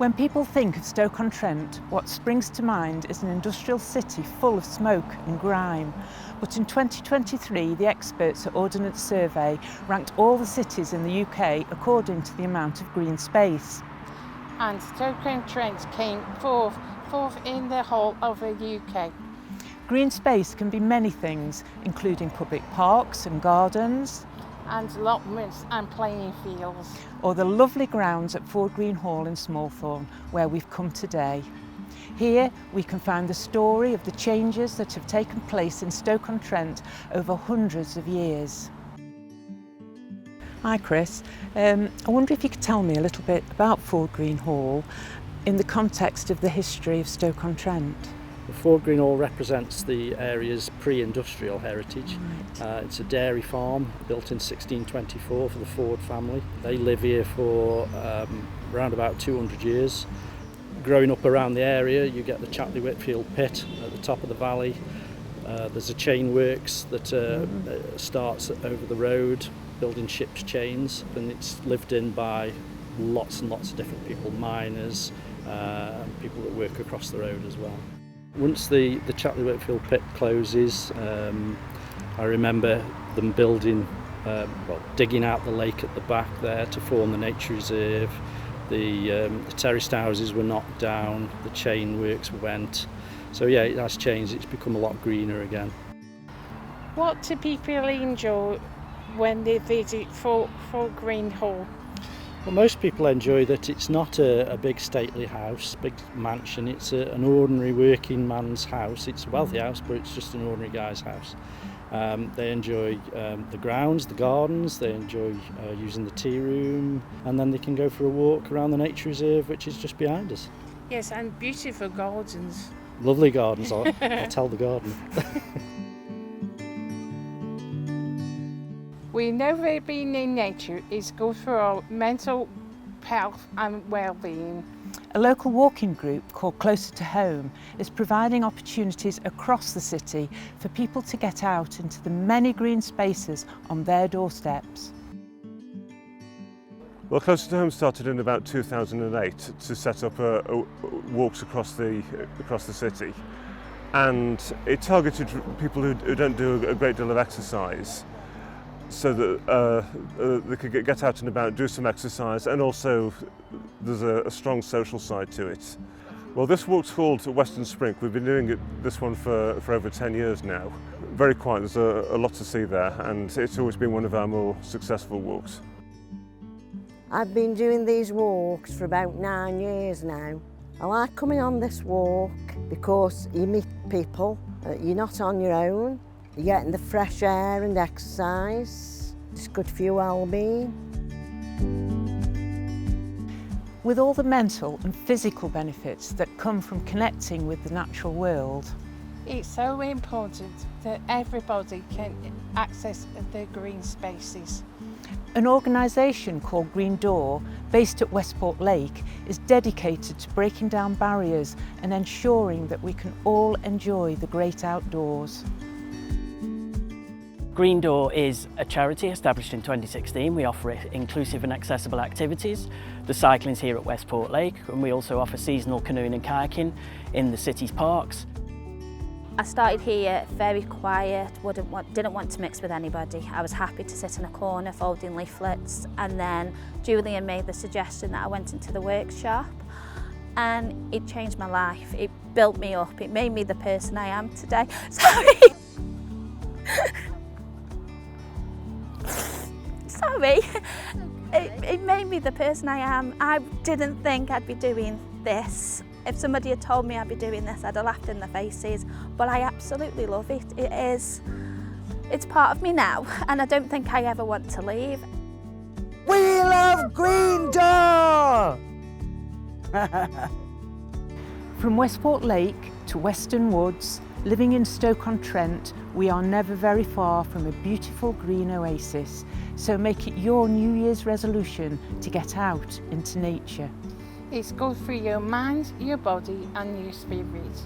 When people think of Stoke-on-Trent, what springs to mind is an industrial city full of smoke and grime. But in 2023, the experts at Ordnance Survey ranked all the cities in the UK according to the amount of green space. And Stoke-on-Trent came fourth in the whole of the UK. Green space can be many things, including public parks and gardens, and allotments and playing fields. Or the lovely grounds at Ford Green Hall in Smallthorne, where we've come today. Here we can find the story of the changes that have taken place in Stoke-on-Trent over hundreds of years. Hi Chris, I wonder if you could tell me a little bit about Ford Green Hall in the context of the history of Stoke-on-Trent. The Ford Green Hall represents the area's pre-industrial heritage. Right. It's a dairy farm built in 1624 for the Ford family. They live here for around about 200 years. Growing up around the area, you get the Chatley Whitfield pit at the top of the valley. There's a chain works that starts over the road, building ships' chains, and it's lived in by lots and lots of different people, miners, people that work across the road as well. Once the Chatley Whitfield pit closes, I remember them building, digging out the lake at the back there to form the nature reserve. The terraced houses were knocked down, the chain works went. So yeah, it has changed, it's become a lot greener again. What do people enjoy when they visit Ford Green Hall? Well, most people enjoy that it's not a big stately house, big mansion. It's an ordinary working man's house. It's a wealthy house, but it's just an ordinary guy's house. They enjoy the grounds, the gardens, they enjoy using the tea room, and then they can go for a walk around the nature reserve, which is just behind us. Yes, and beautiful gardens. Lovely gardens, I'll tell the gardener. We know that being in nature is good for our mental health and well-being. A local walking group called Closer to Home is providing opportunities across the city for people to get out into the many green spaces on their doorsteps. Well, Closer to Home started in about 2008 to set up walks across the city, and it targeted people who don't do a great deal of exercise, so that they could get out and about, do some exercise, and also there's a strong social side to it. Well, this walk's called Western Sprink. We've been doing this one for over 10 years now. Very quiet, there's a lot to see there, and it's always been one of our more successful walks. I've been doing these walks for about 9 years now. I like coming on this walk because you meet people, you're not on your own. You're getting the fresh air and exercise. It's good for your well-being. With all the mental and physical benefits that come from connecting with the natural world, it's so important that everybody can access the green spaces. An organisation called Green Door, based at Westport Lake, is dedicated to breaking down barriers and ensuring that we can all enjoy the great outdoors. Green Door is a charity established in 2016. We offer inclusive and accessible activities. The cycling's here at Westport Lake, and we also offer seasonal canoeing and kayaking in the city's parks. I started here very quiet, didn't want to mix with anybody. I was happy to sit in a corner folding leaflets, and then Julian made the suggestion that I went into the workshop, and it changed my life. It built me up, it made me the person I am today. Sorry. Sorry. It made me the person I am. I didn't think I'd be doing this. If somebody had told me I'd be doing this, I'd have laughed in their faces. But I absolutely love it. It's part of me now, and I don't think I ever want to leave. We love Green Door! From Westport Lake to Western Woods, living in Stoke-on-Trent, we are never very far from a beautiful green oasis. So make it your New Year's resolution to get out into nature. It's good for your mind, your body and your spirit.